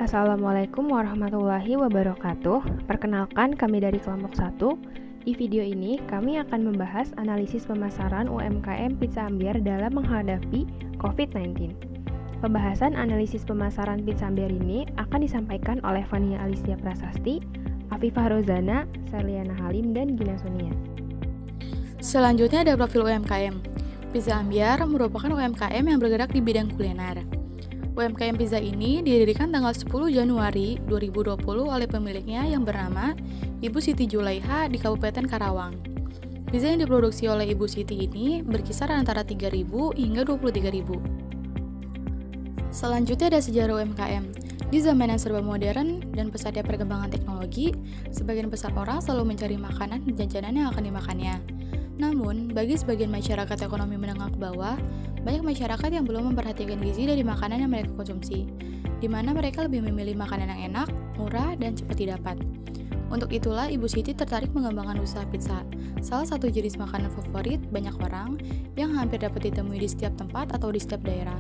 Assalamualaikum warahmatullahi wabarakatuh. Perkenalkan, kami dari kelompok 1. Di video ini, kami akan membahas analisis pemasaran UMKM Pizza Ambyar dalam menghadapi COVID-19. Pembahasan analisis pemasaran Pizza Ambyar ini akan disampaikan oleh Fania Alicia Prasasti, Afifah Rozana, Serliana Halim, dan Gina Sonia. Selanjutnya ada profil UMKM. Pizza Ambyar merupakan UMKM yang bergerak di bidang kuliner. UMKM Pizza ini didirikan tanggal 10 Januari 2020 oleh pemiliknya yang bernama Ibu Siti Julaiha di Kabupaten Karawang. Pizza yang diproduksi oleh Ibu Siti ini berkisar antara 3.000 hingga 23.000. Selanjutnya ada sejarah UMKM. Di zaman yang serba modern dan pesatnya perkembangan teknologi, sebagian besar orang selalu mencari makanan dan jajanan yang akan dimakannya. Namun, bagi sebagian masyarakat ekonomi menengah ke bawah, banyak masyarakat yang belum memperhatikan gizi dari makanan yang mereka konsumsi, di mana mereka lebih memilih makanan yang enak, murah, dan cepat didapat. Untuk itulah Ibu Siti tertarik mengembangkan usaha pizza, salah satu jenis makanan favorit banyak orang yang hampir dapat ditemui di setiap tempat atau di setiap daerah.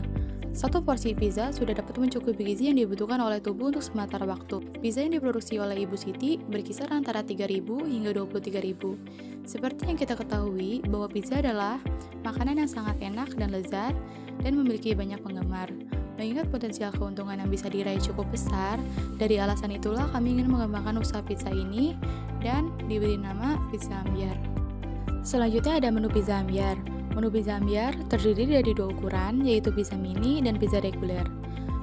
Satu porsi pizza sudah dapat mencukupi gizi yang dibutuhkan oleh tubuh untuk sementara waktu. Pizza yang diproduksi oleh Ibu Siti berkisar antara 3.000 hingga 23.000. Seperti yang kita ketahui bahwa pizza adalah makanan yang sangat enak dan lezat dan memiliki banyak penggemar. Mengingat potensial keuntungan yang bisa diraih cukup besar, dari alasan itulah kami ingin mengembangkan usaha pizza ini dan diberi nama Pizza Ambyar. Selanjutnya ada menu Pizza Ambyar. Menu Pizza Ambyar terdiri dari dua ukuran, yaitu pizza mini dan pizza reguler.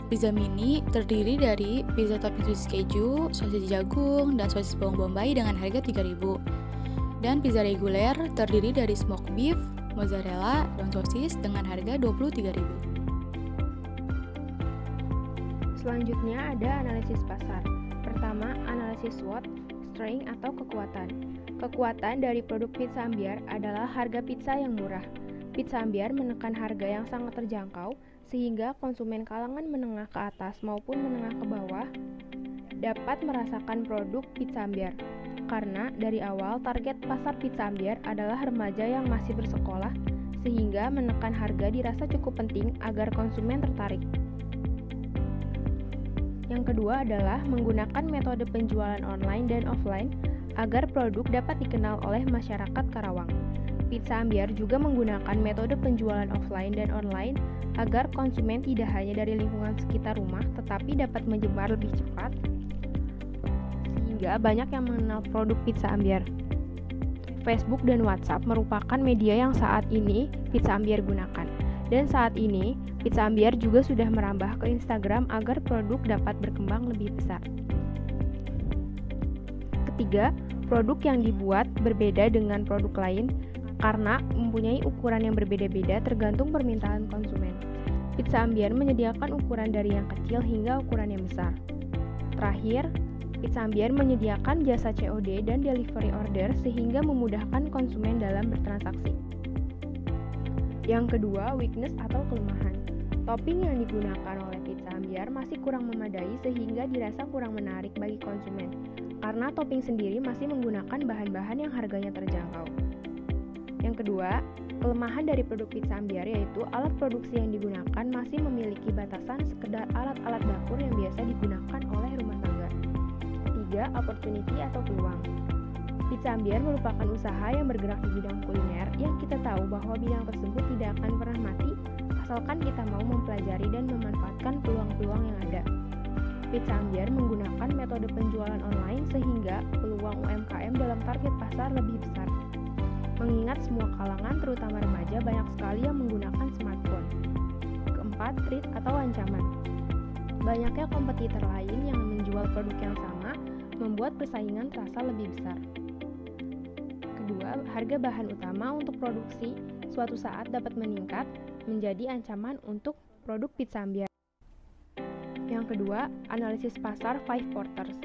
Pizza mini terdiri dari pizza topping sosis keju, sosis jagung, dan sosis bawang bombay dengan harga 3.000. Dan pizza reguler terdiri dari smoked beef, mozzarella, dan sosis dengan harga 23.000. Selanjutnya ada analisis pasar. Pertama, analisis SWOT, strength atau kekuatan. Kekuatan dari produk Pizza Ambyar adalah harga pizza yang murah. Pizza Ambyar menekan harga yang sangat terjangkau sehingga konsumen kalangan menengah ke atas maupun menengah ke bawah dapat merasakan produk Pizza Ambyar. Karena dari awal target pasar Pizza Ambyar adalah remaja yang masih bersekolah, sehingga menekan harga dirasa cukup penting agar konsumen tertarik. Yang kedua adalah menggunakan metode penjualan online dan offline agar produk dapat dikenal oleh masyarakat Karawang. Pizza Ambyar juga menggunakan metode penjualan offline dan online agar konsumen tidak hanya dari lingkungan sekitar rumah tetapi dapat menyebar lebih cepat sehingga banyak yang mengenal produk Pizza Ambyar. Facebook dan WhatsApp merupakan media yang saat ini Pizza Ambyar gunakan. Dan saat ini, Pizza Ambyar juga sudah merambah ke Instagram agar produk dapat berkembang lebih besar. Ketiga, produk yang dibuat berbeda dengan produk lain karena mempunyai ukuran yang berbeda-beda tergantung permintaan konsumen. Pizza Ambyar menyediakan ukuran dari yang kecil hingga ukuran yang besar. Terakhir, Pizza Ambyar menyediakan jasa COD dan delivery order sehingga memudahkan konsumen dalam bertransaksi. Yang kedua, weakness atau kelemahan. Topping yang digunakan oleh Pizza Ambyar masih kurang memadai sehingga dirasa kurang menarik bagi konsumen, karena topping sendiri masih menggunakan bahan-bahan yang harganya terjangkau. Yang kedua, kelemahan dari produk Pizza Ambyar yaitu alat produksi yang digunakan masih memiliki batasan sekedar alat-alat dapur yang biasa digunakan oleh rumah tangga. Ketiga, opportunity atau peluang. Pizza Ambyar merupakan usaha yang bergerak di bidang kuliner yang kita tahu bahwa bidang tersebut tidak akan pernah mati asalkan kita mau mempelajari dan memanfaatkan peluang-peluang yang ada. Pizza Ambyar menggunakan metode penjualan online sehingga peluang UMKM dalam target pasar lebih besar. Mengingat semua kalangan terutama remaja banyak sekali yang menggunakan smartphone. Keempat, threat atau ancaman. Banyaknya kompetitor lain yang menjual produk yang sama membuat persaingan terasa lebih besar. Kedua, harga bahan utama untuk produksi suatu saat dapat meningkat menjadi ancaman untuk produk Pizza Ambyar. Yang kedua, analisis pasar 5 quarters.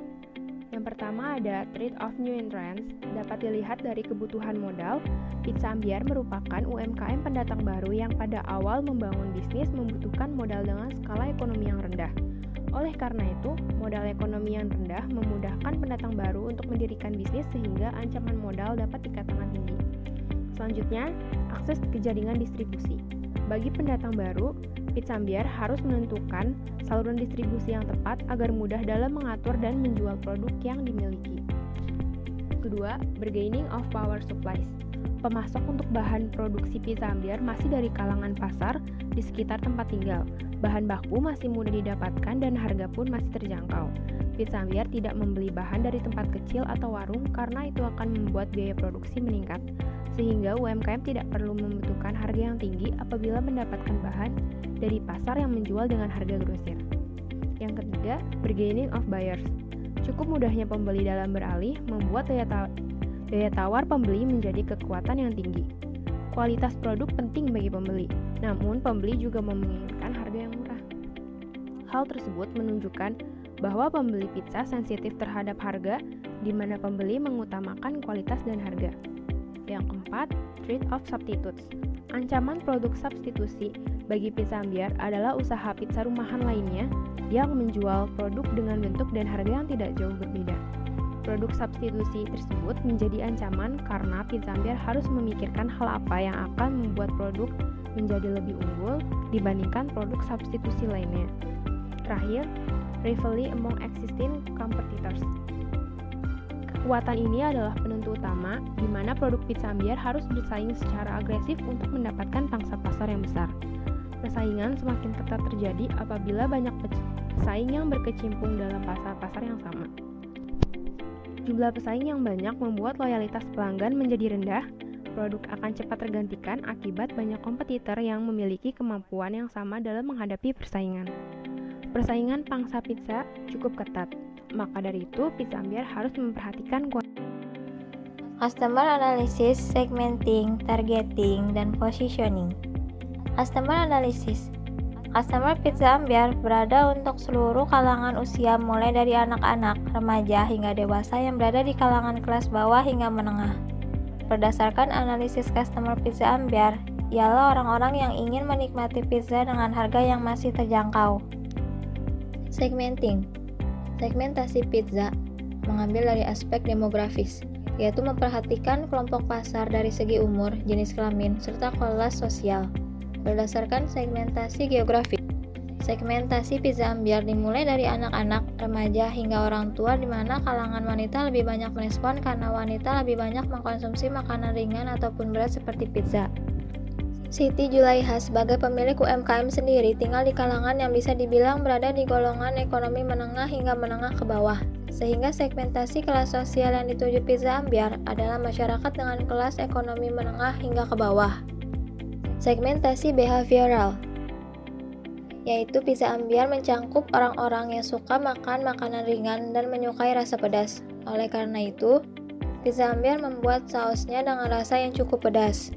Yang pertama ada trade of new entrants. Dapat dilihat dari kebutuhan modal, Pizza Ambyar merupakan UMKM pendatang baru yang pada awal membangun bisnis membutuhkan modal dengan skala ekonomi yang rendah. Oleh karena itu, modal ekonomi yang rendah memudahkan pendatang baru untuk mendirikan bisnis sehingga ancaman modal dapat dikatakan tinggi. Selanjutnya, akses ke jaringan distribusi. Bagi pendatang baru, Pizza Ambyar harus menentukan saluran distribusi yang tepat agar mudah dalam mengatur dan menjual produk yang dimiliki. Kedua, bargaining of power supplies. Pemasok untuk bahan produksi Pizza Ambyar masih dari kalangan pasar di sekitar tempat tinggal. Bahan baku masih mudah didapatkan dan harga pun masih terjangkau. Pizza Ambyar tidak membeli bahan dari tempat kecil atau warung karena itu akan membuat biaya produksi meningkat, sehingga UMKM tidak perlu membutuhkan harga yang tinggi apabila mendapatkan bahan dari pasar yang menjual dengan harga grosir. Yang ketiga, bargaining of buyers. Cukup mudahnya pembeli dalam beralih membuat daya tawar pembeli menjadi kekuatan yang tinggi. Kualitas produk penting bagi pembeli, namun pembeli juga menginginkan harga yang murah. Hal tersebut menunjukkan bahwa pembeli pizza sensitif terhadap harga, di mana pembeli mengutamakan kualitas dan harga. Yang keempat, threat of substitutes. Ancaman produk substitusi bagi Pizza Ambyar adalah usaha pizza rumahan lainnya yang menjual produk dengan bentuk dan harga yang tidak jauh berbeda. Produk substitusi tersebut menjadi ancaman karena Pizza Ambyar harus memikirkan hal apa yang akan membuat produk menjadi lebih unggul dibandingkan produk substitusi lainnya. Terakhir, rivalry among existing competitors. Kekuatan ini adalah penentu utama di mana produk Pizza Ambyar harus bersaing secara agresif untuk mendapatkan pangsa pasar yang besar. Persaingan semakin ketat terjadi apabila banyak pesaing yang berkecimpung dalam pasar-pasar yang sama. Jumlah pesaing yang banyak membuat loyalitas pelanggan menjadi rendah, produk akan cepat tergantikan akibat banyak kompetitor yang memiliki kemampuan yang sama dalam menghadapi persaingan. Persaingan pangsa pizza cukup ketat, maka dari itu Pizza Ambyar harus memperhatikan Customer analysis, segmenting, targeting, dan positioning. Customer analysis. Customer Pizza Ambyar berada untuk seluruh kalangan usia mulai dari anak-anak, remaja, hingga dewasa yang berada di kalangan kelas bawah hingga menengah. Berdasarkan analisis customer Pizza Ambyar, ialah orang-orang yang ingin menikmati pizza dengan harga yang masih terjangkau. Segmenting. Segmentasi pizza mengambil dari aspek demografis, yaitu memperhatikan kelompok pasar dari segi umur, jenis kelamin, serta kelas sosial. Berdasarkan segmentasi geografis, segmentasi Pizza Ambyar dimulai dari anak-anak, remaja, hingga orang tua, di mana kalangan wanita lebih banyak merespon karena wanita lebih banyak mengkonsumsi makanan ringan ataupun berat seperti pizza. Siti Julaiha sebagai pemilik UMKM sendiri tinggal di kalangan yang bisa dibilang berada di golongan ekonomi menengah hingga menengah ke bawah, sehingga segmentasi kelas sosial yang dituju Pizza Ambyar adalah masyarakat dengan kelas ekonomi menengah hingga ke bawah. Segmentasi behavioral, yaitu Pizza Ambyar mencangkup orang-orang yang suka makan makanan ringan dan menyukai rasa pedas. Oleh karena itu, Pizza Ambyar membuat sausnya dengan rasa yang cukup pedas.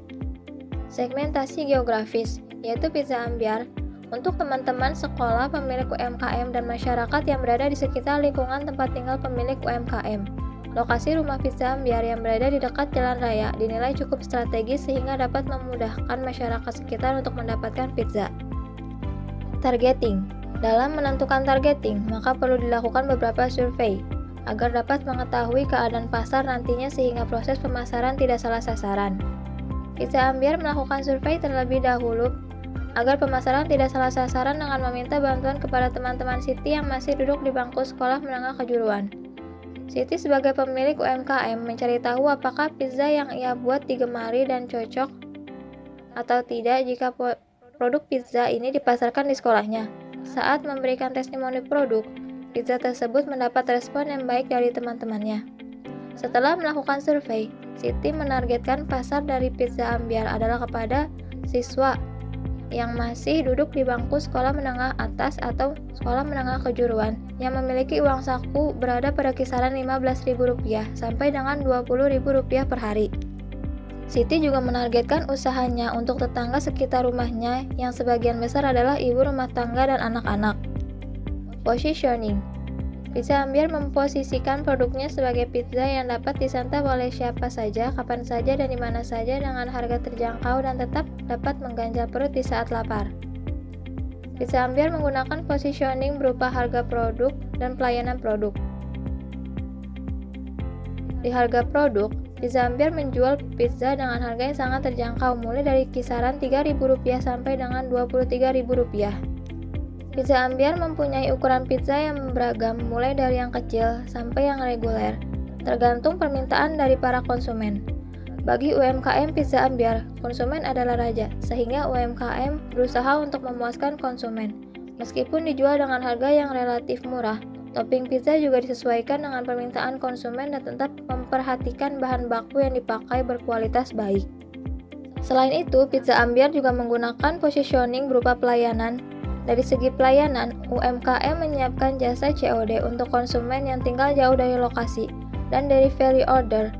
Segmentasi geografis, yaitu Pizza Ambyar untuk teman-teman sekolah, pemilik UMKM, dan masyarakat yang berada di sekitar lingkungan tempat tinggal pemilik UMKM. Lokasi rumah Pizza Ambyar yang berada di dekat jalan raya dinilai cukup strategis sehingga dapat memudahkan masyarakat sekitar untuk mendapatkan pizza. Targeting. Dalam menentukan targeting, maka perlu dilakukan beberapa survei agar dapat mengetahui keadaan pasar nantinya sehingga proses pemasaran tidak salah sasaran. Pizza Ambyar melakukan survei terlebih dahulu agar pemasaran tidak salah sasaran dengan meminta bantuan kepada teman-teman Siti yang masih duduk di bangku sekolah menengah kejuruan. Siti sebagai pemilik UMKM mencari tahu apakah pizza yang ia buat digemari dan cocok atau tidak jika produk pizza ini dipasarkan di sekolahnya. Saat memberikan testimoni produk, pizza tersebut mendapat respon yang baik dari teman-temannya. Setelah melakukan survei, Siti menargetkan pasar dari Pizza Ambyar adalah kepada siswa yang masih duduk di bangku sekolah menengah atas atau sekolah menengah kejuruan yang memiliki uang saku berada pada kisaran Rp15.000 sampai dengan Rp20.000 per hari. Siti juga menargetkan usahanya untuk tetangga sekitar rumahnya yang sebagian besar adalah ibu rumah tangga dan anak-anak. Positioning. Pizza Ambyar memposisikan produknya sebagai pizza yang dapat disantap oleh siapa saja, kapan saja, dan di mana saja dengan harga terjangkau dan tetap dapat mengganjal perut di saat lapar. Pizza Ambyar menggunakan positioning berupa harga produk dan pelayanan produk. Di harga produk, Pizza Ambyar menjual pizza dengan harga yang sangat terjangkau, mulai dari kisaran Rp3.000 sampai dengan Rp23.000. Pizza Ambyar mempunyai ukuran pizza yang beragam, mulai dari yang kecil sampai yang reguler, tergantung permintaan dari para konsumen. Bagi UMKM Pizza Ambyar, konsumen adalah raja, sehingga UMKM berusaha untuk memuaskan konsumen. Meskipun dijual dengan harga yang relatif murah, topping pizza juga disesuaikan dengan permintaan konsumen dan tetap memperhatikan bahan baku yang dipakai berkualitas baik. Selain itu, Pizza Ambyar juga menggunakan positioning berupa pelayanan. Dari segi pelayanan, UMKM menyiapkan jasa COD untuk konsumen yang tinggal jauh dari lokasi dan delivery order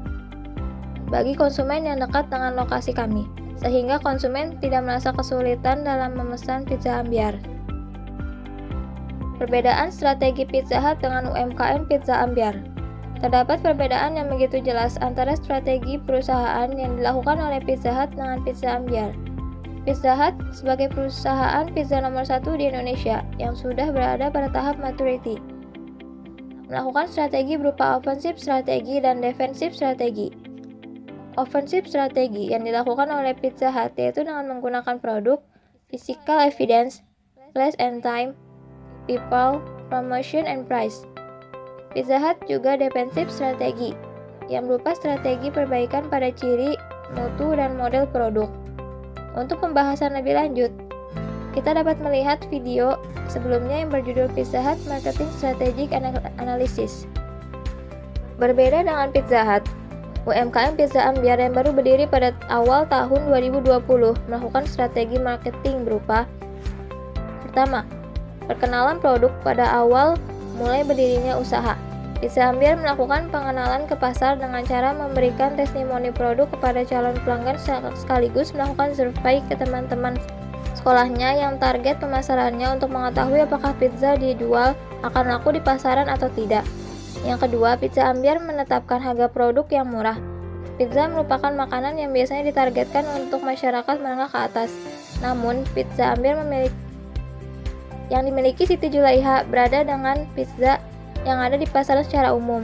bagi konsumen yang dekat dengan lokasi kami, sehingga konsumen tidak merasa kesulitan dalam memesan Pizza Ambyar. Perbedaan strategi Pizza Hut dengan UMKM Pizza Ambyar. Terdapat perbedaan yang begitu jelas antara strategi perusahaan yang dilakukan oleh Pizza Hut dengan Pizza Ambyar. Pizza Hut sebagai perusahaan pizza nomor 1 di Indonesia yang sudah berada pada tahap maturity, melakukan strategi berupa offensive strategi dan defensive strategi. Offensive strategi yang dilakukan oleh Pizza Hut yaitu dengan menggunakan produk, physical evidence, place and time, people, promotion, and price. Pizza Hut juga defensive strategi, yang berupa strategi perbaikan pada ciri, mutu, dan model produk. Untuk pembahasan lebih lanjut, kita dapat melihat video sebelumnya yang berjudul Pizza Hut Marketing Strategic Analysis. Berbeda dengan Pizza Hut, UMKM Pizza Ambyar yang baru berdiri pada awal tahun 2020 melakukan strategi marketing berupa: pertama, perkenalan produk pada awal mulai berdirinya usaha. Pizza Ambyar melakukan pengenalan ke pasar dengan cara memberikan testimoni produk kepada calon pelanggan sekaligus melakukan survei ke teman-teman sekolahnya yang target pemasarannya untuk mengetahui apakah pizza dijual akan laku di pasaran atau tidak. Yang kedua, Pizza Ambyar menetapkan harga produk yang murah. Pizza merupakan makanan yang biasanya ditargetkan untuk masyarakat menengah ke atas. Namun, Pizza Ambyar yang dimiliki Siti Julaiha berada dengan pizza yang ada di pasaran secara umum.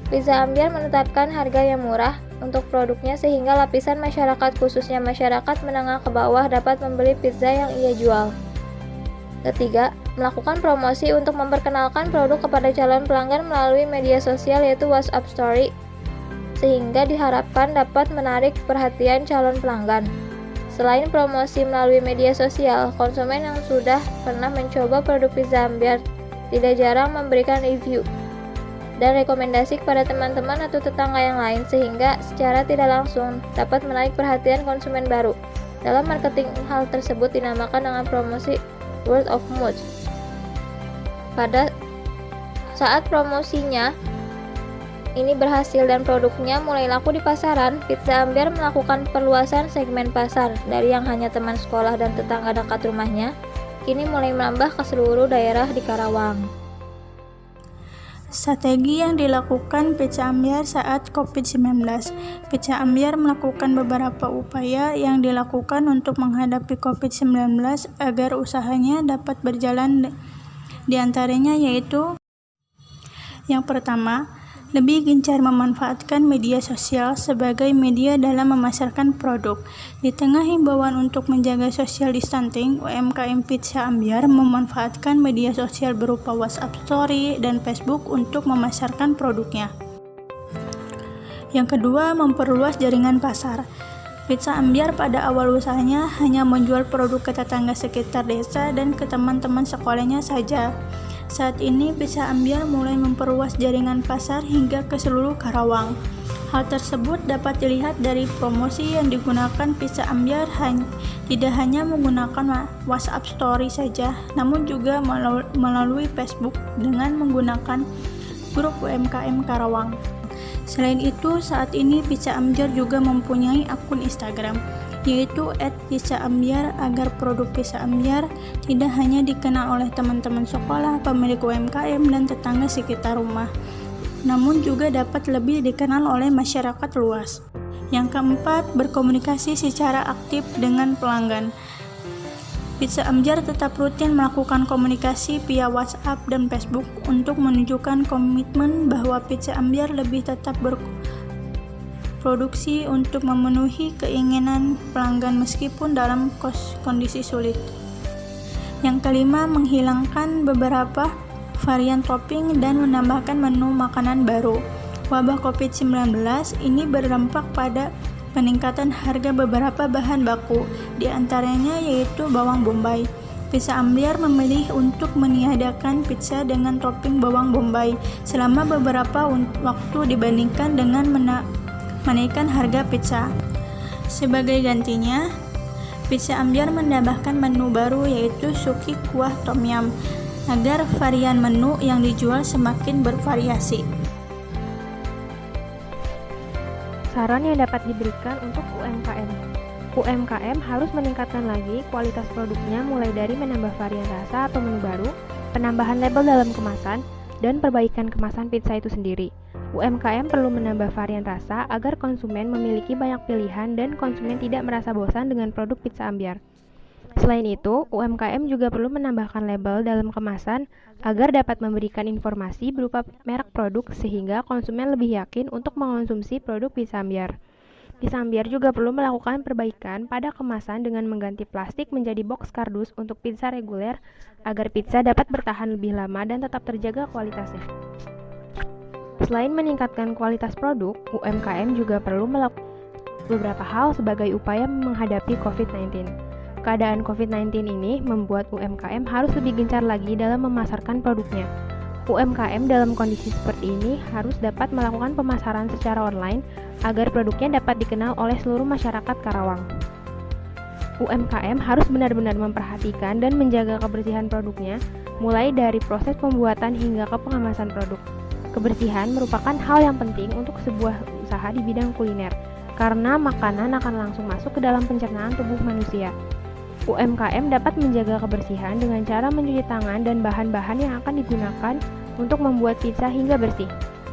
Pizza Ambyar menetapkan harga yang murah untuk produknya sehingga lapisan masyarakat khususnya masyarakat menengah ke bawah dapat membeli pizza yang ia jual. Ketiga, melakukan promosi untuk memperkenalkan produk kepada calon pelanggan melalui media sosial yaitu WhatsApp Story sehingga diharapkan dapat menarik perhatian calon pelanggan. Selain promosi melalui media sosial, konsumen yang sudah pernah mencoba produk Pizza Ambyar tidak jarang memberikan review dan rekomendasi kepada teman-teman atau tetangga yang lain sehingga secara tidak langsung dapat menarik perhatian konsumen baru. Dalam marketing, hal tersebut dinamakan dengan promosi word of mouth. Pada saat promosinya ini berhasil dan produknya mulai laku di pasaran, Pizza Ambyar melakukan perluasan segmen pasar dari yang hanya teman sekolah dan tetangga dekat rumahnya, kini mulai merambah ke seluruh daerah di Karawang. Strategi yang dilakukan Pizza Ambyar saat COVID-19. Pizza Ambyar melakukan beberapa upaya yang dilakukan untuk menghadapi COVID-19 agar usahanya dapat berjalan. Di antaranya yaitu: yang pertama, lebih gencar memanfaatkan media sosial sebagai media dalam memasarkan produk. Di tengah himbauan untuk menjaga social distancing, UMKM Pizza Ambyar memanfaatkan media sosial berupa WhatsApp Story dan Facebook untuk memasarkan produknya. Yang kedua, memperluas jaringan pasar. Pizza Ambyar pada awal usahanya hanya menjual produk ke tetangga sekitar desa dan ke teman-teman sekolahnya saja. Saat ini, Pizza Ambyar mulai memperluas jaringan pasar hingga ke seluruh Karawang. Hal tersebut dapat dilihat dari promosi yang digunakan Pizza Ambyar tidak hanya menggunakan WhatsApp Story saja, namun juga melalui Facebook dengan menggunakan grup UMKM Karawang. Selain itu, saat ini Pizza Ambyar juga mempunyai akun Instagram, yaitu @pizzaambyar agar produk Pizza Ambyar tidak hanya dikenal oleh teman-teman sekolah, pemilik UMKM, dan tetangga sekitar rumah, namun juga dapat lebih dikenal oleh masyarakat luas. Yang keempat, berkomunikasi secara aktif dengan pelanggan. Pizza Ambyar tetap rutin melakukan komunikasi via WhatsApp dan Facebook untuk menunjukkan komitmen bahwa Pizza Ambyar lebih tetap produksi untuk memenuhi keinginan pelanggan meskipun dalam kondisi sulit. Yang kelima, menghilangkan beberapa varian topping dan menambahkan menu makanan baru. Wabah COVID-19 ini berdampak pada peningkatan harga beberapa bahan baku, di antaranya yaitu bawang bombay. Pizza Ambyar memilih untuk meniadakan pizza dengan topping bawang bombay selama beberapa waktu dibandingkan dengan menaikkan harga pizza. Sebagai gantinya, Pizza Ambyar menambahkan menu baru yaitu suki kuah tom yum agar varian menu yang dijual semakin bervariasi. Saran yang dapat diberikan untuk UMKM. UMKM harus meningkatkan lagi kualitas produknya mulai dari menambah varian rasa atau menu baru, penambahan label dalam kemasan, dan perbaikan kemasan pizza itu sendiri. UMKM perlu menambah varian rasa agar konsumen memiliki banyak pilihan dan konsumen tidak merasa bosan dengan produk Pizza Ambyar. Selain itu, UMKM juga perlu menambahkan label dalam kemasan agar dapat memberikan informasi berupa merek produk sehingga konsumen lebih yakin untuk mengonsumsi produk Pizza Ambyar. Pizza Ambyar juga perlu melakukan perbaikan pada kemasan dengan mengganti plastik menjadi box kardus untuk pizza reguler agar pizza dapat bertahan lebih lama dan tetap terjaga kualitasnya. Selain meningkatkan kualitas produk, UMKM juga perlu melakukan beberapa hal sebagai upaya menghadapi COVID-19. Keadaan COVID-19 ini membuat UMKM harus lebih gencar lagi dalam memasarkan produknya. UMKM dalam kondisi seperti ini harus dapat melakukan pemasaran secara online agar produknya dapat dikenal oleh seluruh masyarakat Karawang. UMKM harus benar-benar memperhatikan dan menjaga kebersihan produknya, mulai dari proses pembuatan hingga ke pengemasan produk. Kebersihan merupakan hal yang penting untuk sebuah usaha di bidang kuliner, karena makanan akan langsung masuk ke dalam pencernaan tubuh manusia. UMKM dapat menjaga kebersihan dengan cara mencuci tangan dan bahan-bahan yang akan digunakan untuk membuat pizza hingga bersih,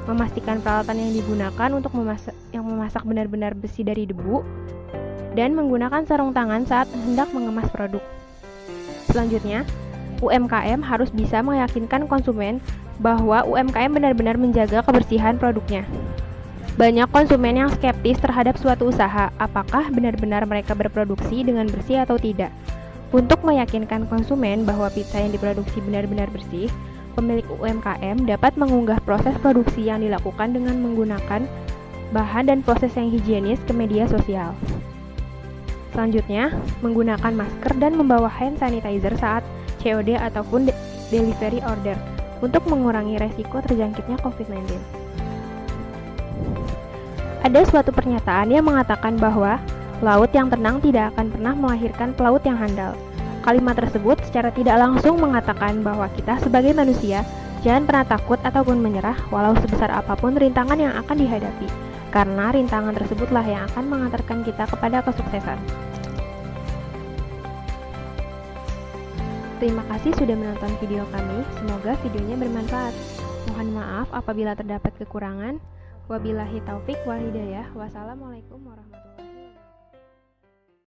memastikan peralatan yang digunakan untuk memasak benar-benar bersih dari debu, dan menggunakan sarung tangan saat hendak mengemas produk. Selanjutnya, UMKM harus bisa meyakinkan konsumen bahwa UMKM benar-benar menjaga kebersihan produknya. Banyak konsumen yang skeptis terhadap suatu usaha, apakah benar-benar mereka berproduksi dengan bersih atau tidak. Untuk meyakinkan konsumen bahwa pizza yang diproduksi benar-benar bersih, pemilik UMKM dapat mengunggah proses produksi yang dilakukan dengan menggunakan bahan dan proses yang higienis ke media sosial. Selanjutnya, menggunakan masker dan membawa hand sanitizer saat COD ataupun delivery order untuk mengurangi resiko terjangkitnya COVID-19. Ada suatu pernyataan yang mengatakan bahwa laut yang tenang tidak akan pernah melahirkan pelaut yang handal. Kalimat tersebut secara tidak langsung mengatakan bahwa kita sebagai manusia jangan pernah takut ataupun menyerah walau sebesar apapun rintangan yang akan dihadapi, karena rintangan tersebutlah yang akan mengantarkan kita kepada kesuksesan. Terima kasih sudah menonton video kami, semoga videonya bermanfaat. Mohon maaf apabila terdapat kekurangan. Wabillahi taufik wal hidayah. Wassalamualaikum warahmatullahi wabarakatuh.